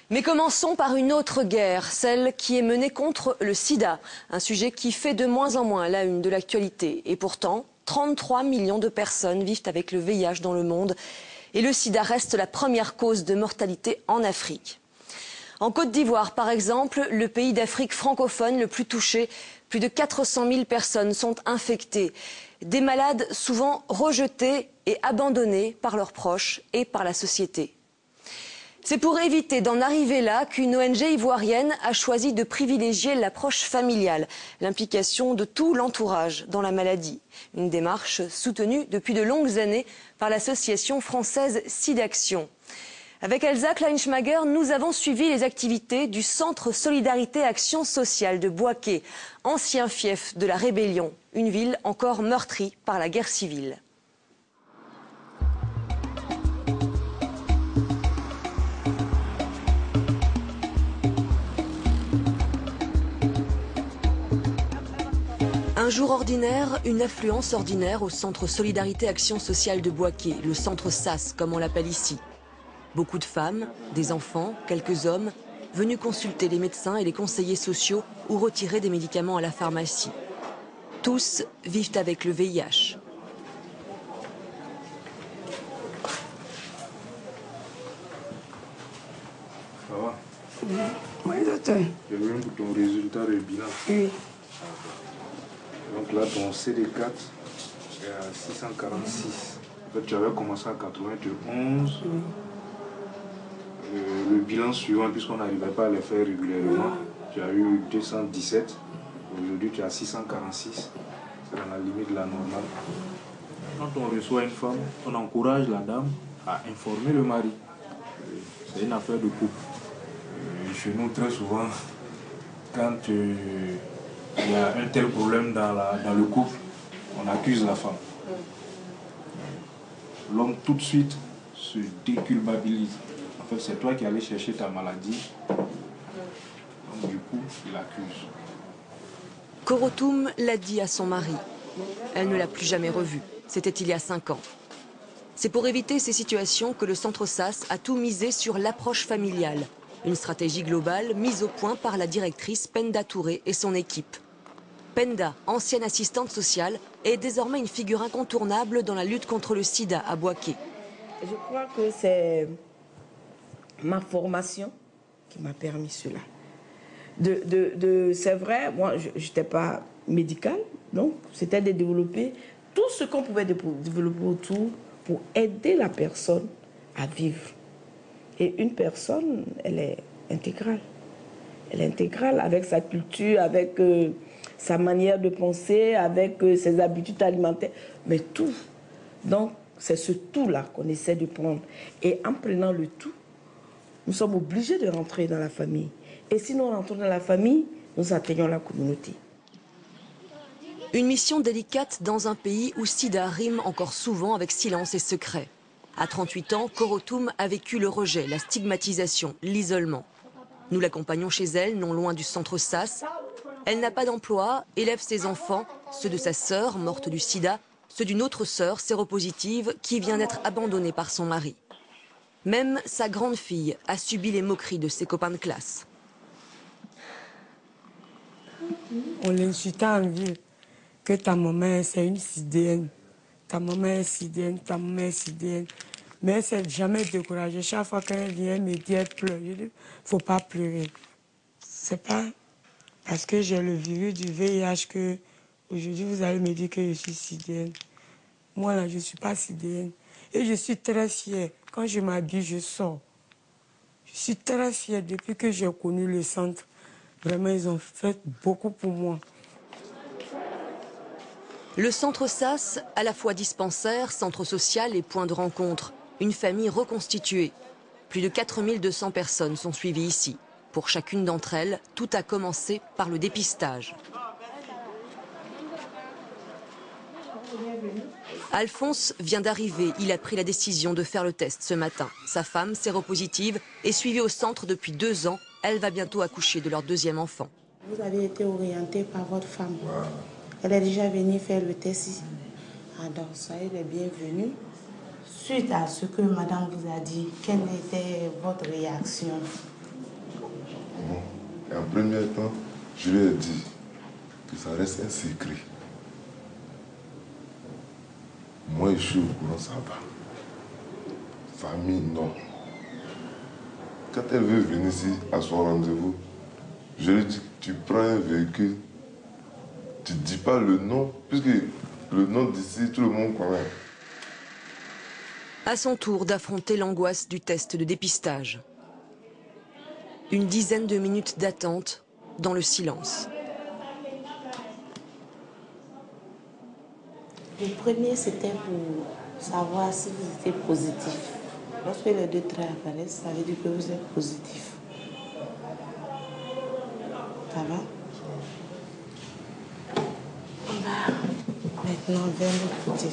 Mais commençons par une autre guerre, celle qui est menée contre le sida. Un sujet qui fait de moins en moins la une de l'actualité. Et pourtant, 33 millions de personnes vivent avec le VIH dans le monde. Et le sida reste la première cause de mortalité en Afrique. En Côte d'Ivoire, par exemple, le pays d'Afrique francophone le plus touché, plus de 400 000 personnes sont infectées. Des malades souvent rejetés et abandonnés par leurs proches et par la société. C'est pour éviter d'en arriver là qu'une ONG ivoirienne a choisi de privilégier l'approche familiale, l'implication de tout l'entourage dans la maladie. Une démarche soutenue depuis de longues années par l'association française SIDAction. Avec Elsa Kleinschmager, nous avons suivi les activités du Centre Solidarité Action Sociale de Bouaké, ancien fief de la rébellion, une ville encore meurtrie par la guerre civile. Un jour ordinaire, une affluence ordinaire au Centre Solidarité Action Sociale de Bouaké, le centre SAS comme on l'appelle ici. Beaucoup de femmes, des enfants, quelques hommes, venus consulter les médecins et les conseillers sociaux ou retirer des médicaments à la pharmacie. Tous vivent avec le VIH. Ça va? Oui, docteur. Je viens pour ton résultat de bilan. Oui. Donc là, ton CD4 est à 646. En fait, tu avais commencé à 91. Oui. Le bilan suivant, puisqu'on n'arrivait pas à le faire régulièrement, tu as eu 217. Aujourd'hui, tu as 646. C'est dans la limite de la normale. Quand on reçoit une femme, on encourage la dame à informer le mari. C'est une affaire de couple. Chez nous, très souvent, quand il y a un tel problème dans le couple, on accuse la femme. L'homme tout de suite se déculpabilise. En fait, c'est toi qui allais chercher ta maladie. Donc du coup, il accuse. Korotoum l'a dit à son mari. Elle ne l'a plus jamais revu. C'était il y a 5 ans. C'est pour éviter ces situations que le centre SAS a tout misé sur l'approche familiale. Une stratégie globale mise au point par la directrice Penda Touré et son équipe. Penda, ancienne assistante sociale, est désormais une figure incontournable dans la lutte contre le sida à Bouaké. Je crois que c'est ma formation qui m'a permis cela. C'est vrai, moi, je n'étais pas médicale, donc c'était de développer tout ce qu'on pouvait développer autour pour aider la personne à vivre. Et une personne, elle est intégrale. Elle est intégrale avec sa culture, avec sa manière de penser, avec ses habitudes alimentaires, mais tout. Donc, c'est ce tout-là qu'on essaie de prendre. Et en prenant le tout, nous sommes obligés de rentrer dans la famille. Et si nous rentrons dans la famille, nous atteignons la communauté. Une mission délicate dans un pays où sida rime encore souvent avec silence et secret. À 38 ans, Korotoum a vécu le rejet, la stigmatisation, l'isolement. Nous l'accompagnons chez elle, non loin du centre SAS. Elle n'a pas d'emploi, élève ses enfants, ceux de sa sœur, morte du sida, ceux d'une autre sœur, séropositive, qui vient d'être abandonnée par son mari. Même sa grande fille a subi les moqueries de ses copains de classe. On l'insultait en ville que ta maman c'est une sidéenne. Ta maman est sidéenne, ta maman est sidéenne. Mais elle ne s'est jamais découragée. Chaque fois qu'elle vient, elle me dit elle pleure. Je dis, il ne faut pas pleurer. C'est pas parce que j'ai le virus du VIH que aujourd'hui vous allez me dire que je suis sidéenne. Moi là, je ne suis pas sidéenne. Et je suis très fière. Quand je m'habille, je sors. Je suis très fière depuis que j'ai connu le centre. Vraiment, ils ont fait beaucoup pour moi. Le centre SAS, à la fois dispensaire, centre social et point de rencontre. Une famille reconstituée. Plus de 4200 personnes sont suivies ici. Pour chacune d'entre elles, tout a commencé par le dépistage. Alphonse vient d'arriver. Il a pris la décision de faire le test ce matin. Sa femme, séropositive, est suivie au centre depuis 2 ans. Elle va bientôt accoucher de leur 2e enfant. Vous avez été orienté par votre femme. Elle est déjà venue faire le test ici. Donc, soyez les bienvenus. Suite à ce que madame vous a dit, quelle était votre réaction? premier temps, je lui ai dit que ça reste un secret. Moi, je suis au courant, ça va. Famille, non. Quand elle veut venir ici à son rendez-vous, je lui dis, tu prends un véhicule, tu ne dis pas le nom, puisque le nom d'ici, tout le monde connaît. À son tour d'affronter l'angoisse du test de dépistage. Une dizaine de minutes d'attente dans le silence. Le premier, c'était pour savoir si vous étiez positif. Lorsque les 2 traits apparaissent, ça veut dire que vous êtes positif. Ça va? On va maintenant vers l'autre côté.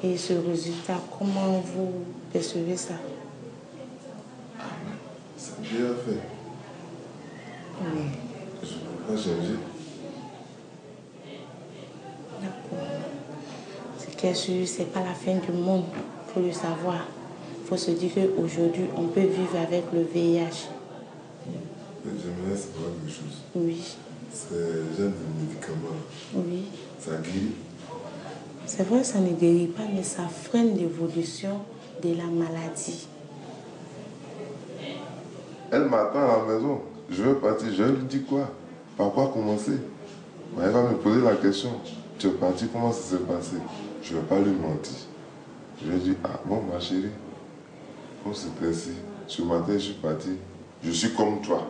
Et ce résultat, comment vous percevez ça? C'est bien fait. Oui. Je ne peux pas changer. D'accord. Ce qui est sûr, ce n'est pas la fin du monde. Il faut le savoir. Il faut se dire qu'aujourd'hui, on peut vivre avec le VIH. J'aimerais savoir quelque chose. Oui. C'est le genre de médicament. Oui. Ça guérit. C'est vrai, ça ne guérit pas, mais ça freine l'évolution de la maladie. Elle m'attend à la maison. Je vais partir. Je lui dis quoi? Par quoi commencer? Elle va me poser la question. Tu es parti, comment ça s'est passé? Je ne vais pas lui mentir. Je lui dis, ah bon, ma chérie, comme c'était ainsi, ce matin, je suis parti. Je suis comme toi.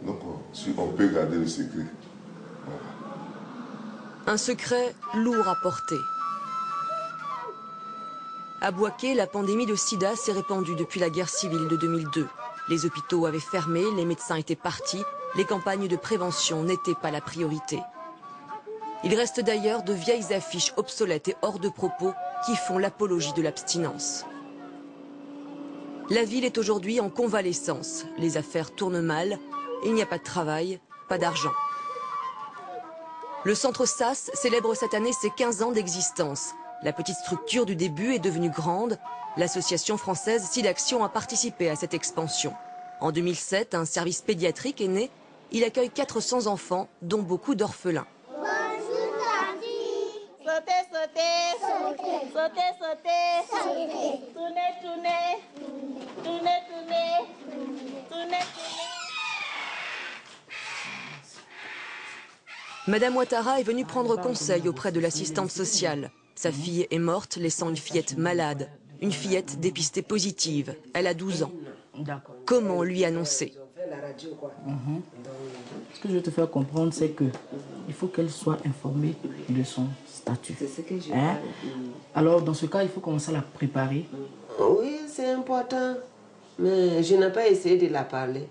Donc, si on peut garder le secret. Voilà. Un secret lourd à porter. À Bouaké, la pandémie de sida s'est répandue depuis la guerre civile de 2002. Les hôpitaux avaient fermé, les médecins étaient partis, les campagnes de prévention n'étaient pas la priorité. Il reste d'ailleurs de vieilles affiches obsolètes et hors de propos qui font l'apologie de l'abstinence. La ville est aujourd'hui en convalescence. Les affaires tournent mal, il n'y a pas de travail, pas d'argent. Le centre SAS célèbre cette année ses 15 ans d'existence. La petite structure du début est devenue grande. L'association française SIDAction a participé à cette expansion. En 2007, un service pédiatrique est né. Il accueille 400 enfants, dont beaucoup d'orphelins. Bonjour, Tati. Sautez, sautez. Sautez, sautez, sautez. Tournez, tournez. Tournez, tournez. Tournez, tournez. Madame Ouattara est venue prendre conseil auprès de l'assistante sociale. Sa fille est morte, laissant une fillette malade. Une fillette dépistée positive. Elle a 12 ans. Comment lui annoncer? Ce que je veux te faire comprendre, c'est que il faut qu'elle soit informée de son statut. C'est ce que je Alors, dans ce cas, il faut commencer à la préparer. Oui, c'est important. Mais je n'ai pas essayé de la parler.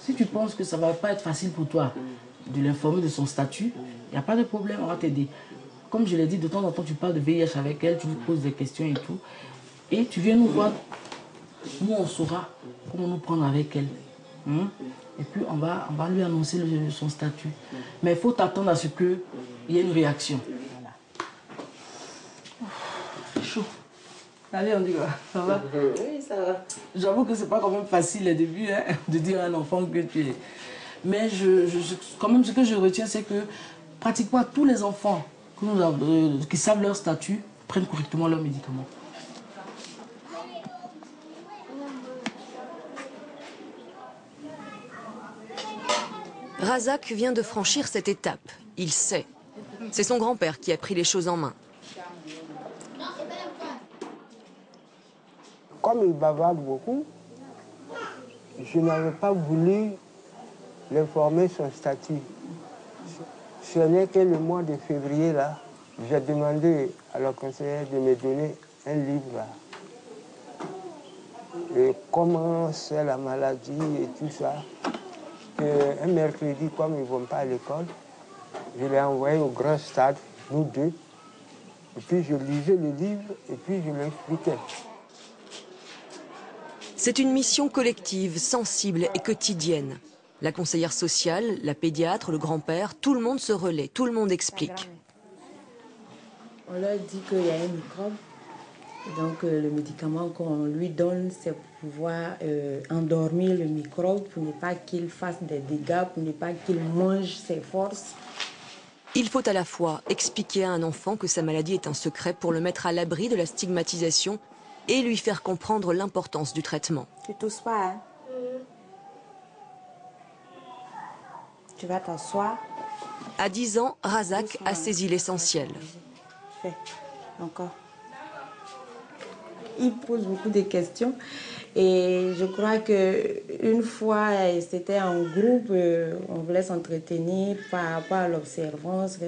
Si tu penses que ça ne va pas être facile pour toi de l'informer de son statut, il n'y a pas de problème, on va t'aider. Comme je l'ai dit, de temps en temps, tu parles de VIH avec elle, tu lui poses des questions et tout. Et tu viens nous voir. Nous, on saura comment nous prendre avec elle. Et puis, on va lui annoncer son statut. Mais il faut t'attendre à ce qu'il y ait une réaction. Voilà. C'est chaud. Allez, on dit quoi? Ça va? Oui, ça va. J'avoue que c'est pas quand même facile au début de dire à un enfant que tu es. Mais quand même, ce que je retiens, c'est que pratiquement tous les enfants qui savent leur statut prennent correctement leurs médicaments. Razak vient de franchir cette étape. Il sait. C'est son grand-père qui a pris les choses en main. Comme il bavarde beaucoup, je n'avais pas voulu l'informer son statut. Ce n'est que le mois de février, là, j'ai demandé à la conseillère de me donner un livre, là. Et comment c'est la maladie et tout ça. Un mercredi, comme ils ne vont pas à l'école, je l'ai envoyé au grand stade, nous deux. Et puis je lisais le livre et puis je l'expliquais. C'est une mission collective, sensible et quotidienne. La conseillère sociale, la pédiatre, le grand-père, tout le monde se relaie, tout le monde explique. On leur dit qu'il y a un microbe. Donc le médicament qu'on lui donne, c'est pour pouvoir endormir le microbe, pour ne pas qu'il fasse des dégâts, pour ne pas qu'il mange ses forces. Il faut à la fois expliquer à un enfant que sa maladie est un secret pour le mettre à l'abri de la stigmatisation et lui faire comprendre l'importance du traitement. Tu tousses pas, hein? Tu vas t'asseoir. À 10 ans, Razak a saisi l'essentiel. Fais, encore. Il pose beaucoup de questions et je crois qu'une fois, c'était en groupe, on voulait s'entretenir par rapport à l'observance,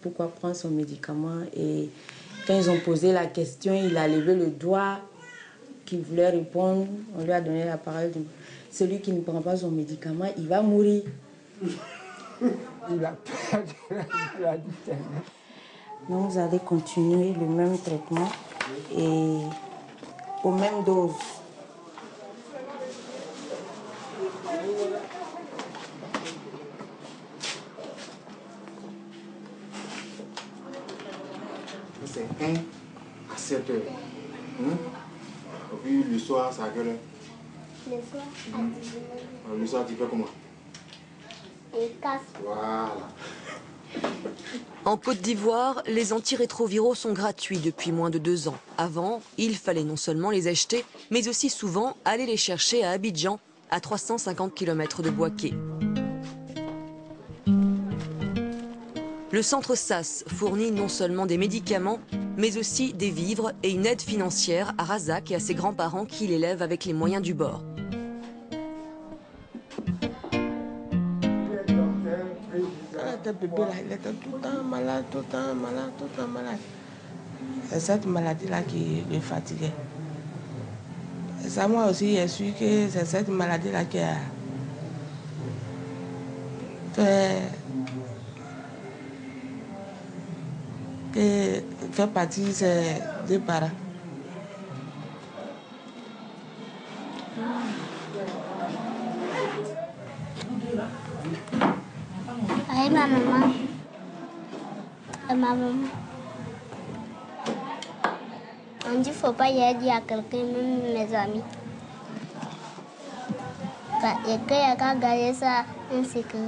pourquoi prendre son médicament. Et quand ils ont posé la question, il a levé le doigt qu'il voulait répondre. On lui a donné la parole. Celui qui ne prend pas son médicament, il va mourir. Il a perdu la vitesse. Donc vous allez continuer le même traitement et aux mêmes doses. C'est 1 à 7 heures. Et puis le soir, c'est à quelle heure? Le soir, à 19h. Le soir, tu fais comment? Et casse. Voilà. En Côte d'Ivoire, les antirétroviraux sont gratuits depuis moins de 2 ans. Avant, il fallait non seulement les acheter, mais aussi souvent aller les chercher à Abidjan, à 350 km de Bouaké. Le centre SAS fournit non seulement des médicaments, mais aussi des vivres et une aide financière à Razak et à ses grands-parents qui l'élèvent avec les moyens du bord. Ce bébé-là, il était tout le temps malade, tout le temps malade, tout le temps malade. C'est cette maladie-là qui le fatiguait. Et ça, moi aussi, j'ai su que c'est cette maladie-là qui a fait partie de ses deux parents. Avec ma maman. Et ma maman. On dit qu'il ne faut pas y aller dire à quelqu'un, même mes amis. Et qu'il n'y a qu'à garder ça un secret.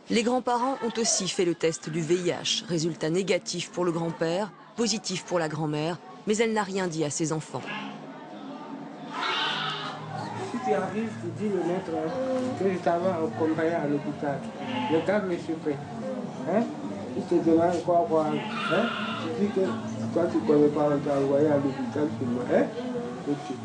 Les grands-parents ont aussi fait le test du VIH. Résultat négatif pour le grand-père, positif pour la grand-mère, mais elle n'a rien dit à ses enfants. Si tu arrives, tu dis le maître que je t'avais accompagné à l'hôpital. Le cadre me surprend. Hein? Il te demande quoi. Hein? Tu dis que toi tu ne connais pas, on t'a envoyé à l'hôpital pour moi. Hein? Okay.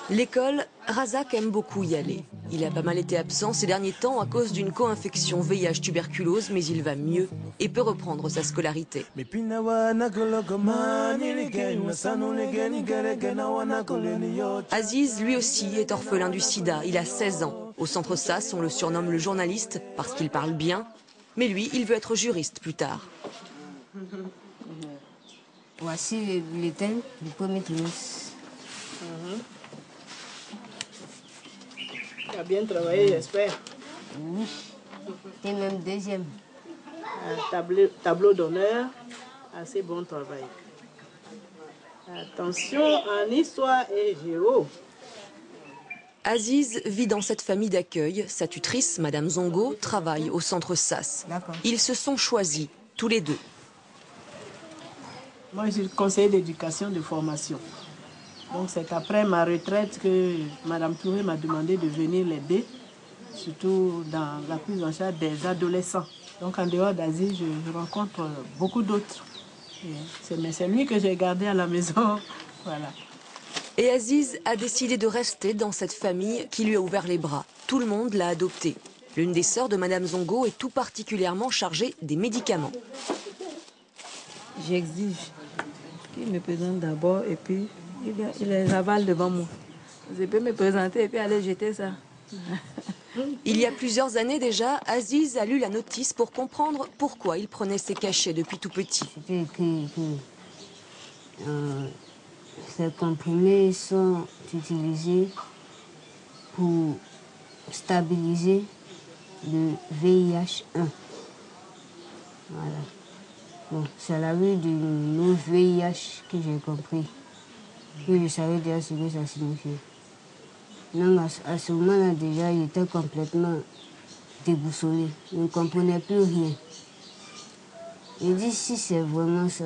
L'école, Razak aime beaucoup y aller. Il a pas mal été absent ces derniers temps à cause d'une co-infection VIH-tuberculose, mais il va mieux et peut reprendre sa scolarité. Aziz, lui aussi, est orphelin du sida. Il a 16 ans. Au centre SAS, on le surnomme le journaliste parce qu'il parle bien. Mais lui, il veut être juriste plus tard. Voici le bulletin du premier trimestre. Tu as bien travaillé, j'espère. Oui. Et même deuxième. Tableau d'honneur, assez bon travail. Attention en histoire et géo. Aziz vit dans cette famille d'accueil. Sa tutrice, Madame Zongo, travaille au centre SAS. Ils se sont choisis, tous les deux. Moi, je suis conseiller d'éducation de formation. Donc c'est après ma retraite que Madame Touré m'a demandé de venir l'aider, surtout dans la prise en charge des adolescents. Donc en dehors d'Aziz, je rencontre beaucoup d'autres. Mais c'est lui que j'ai gardé à la maison. Voilà. Et Aziz a décidé de rester dans cette famille qui lui a ouvert les bras. Tout le monde l'a adopté. L'une des sœurs de Madame Zongo est tout particulièrement chargée des médicaments. J'exige qu'il me présente d'abord et puis il les avale devant moi. Je peux me présenter et puis aller jeter ça. Il y a plusieurs années déjà, Aziz a lu la notice pour comprendre pourquoi il prenait ses cachets depuis tout petit. ces comprimés sont utilisés pour stabiliser le VIH-1. Voilà. Bon, c'est à la vue du mot VIH que j'ai compris. Que je savais déjà ce que ça signifiait. Donc à ce moment-là déjà, j'étais complètement déboussolée. Je ne comprenais plus rien. J'ai dit, si c'est vraiment ça,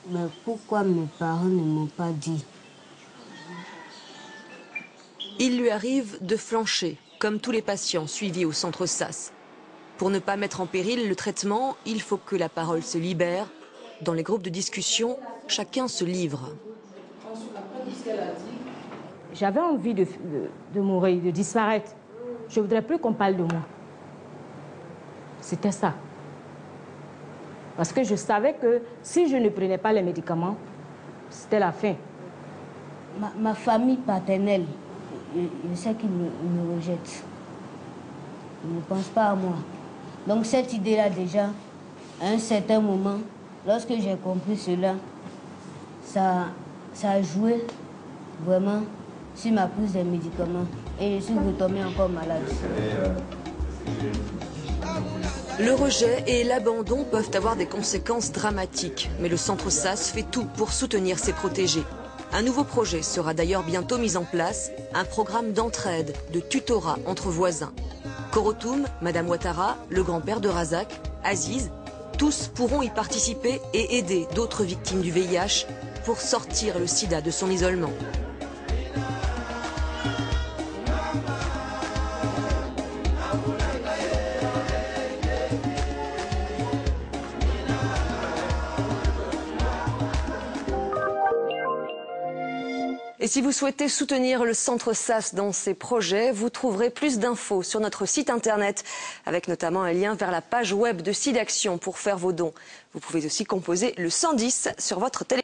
mais pourquoi mes parents ne m'ont pas dit? Il lui arrive de flancher, comme tous les patients suivis au centre SAS. Pour ne pas mettre en péril le traitement, il faut que la parole se libère. Dans les groupes de discussion, chacun se livre. J'avais envie de mourir, de disparaître. Je ne voudrais plus qu'on parle de moi. C'était ça. Parce que je savais que si je ne prenais pas les médicaments, c'était la fin. Ma famille paternelle, je sais qu'ils me rejettent. Ils ne pensent pas à moi. Donc cette idée-là déjà, à un certain moment, lorsque j'ai compris cela, ça a joué vraiment sur ma prise des médicaments. Et je suis retombée encore malade. Le rejet et l'abandon peuvent avoir des conséquences dramatiques. Mais le centre SAS fait tout pour soutenir ses protégés. Un nouveau projet sera d'ailleurs bientôt mis en place, un programme d'entraide, de tutorat entre voisins. Korotoum, Madame Ouattara, le grand-père de Razak, Aziz, tous pourront y participer et aider d'autres victimes du VIH pour sortir le sida de son isolement. Et si vous souhaitez soutenir le centre SAS dans ses projets, vous trouverez plus d'infos sur notre site internet, avec notamment un lien vers la page web de SIDAction pour faire vos dons. Vous pouvez aussi composer le 110 sur votre téléphone.